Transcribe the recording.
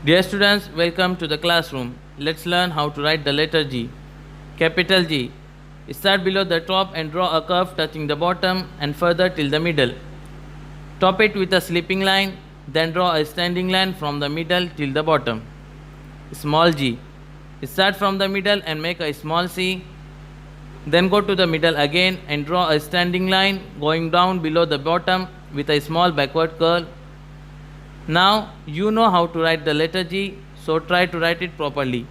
Dear students, welcome to the classroom. Let's learn how to write the letter G. Capital G. Start below the top and draw a curve touching the bottom and further till the middle. Top it with a slipping line, then draw a standing line from the middle till the bottom. Small g. Start from the middle and make a small c. Then go to the middle again and draw a standing line going down below the bottom with a small backward curl. Now you know how to write the letter G, so try to write it properly.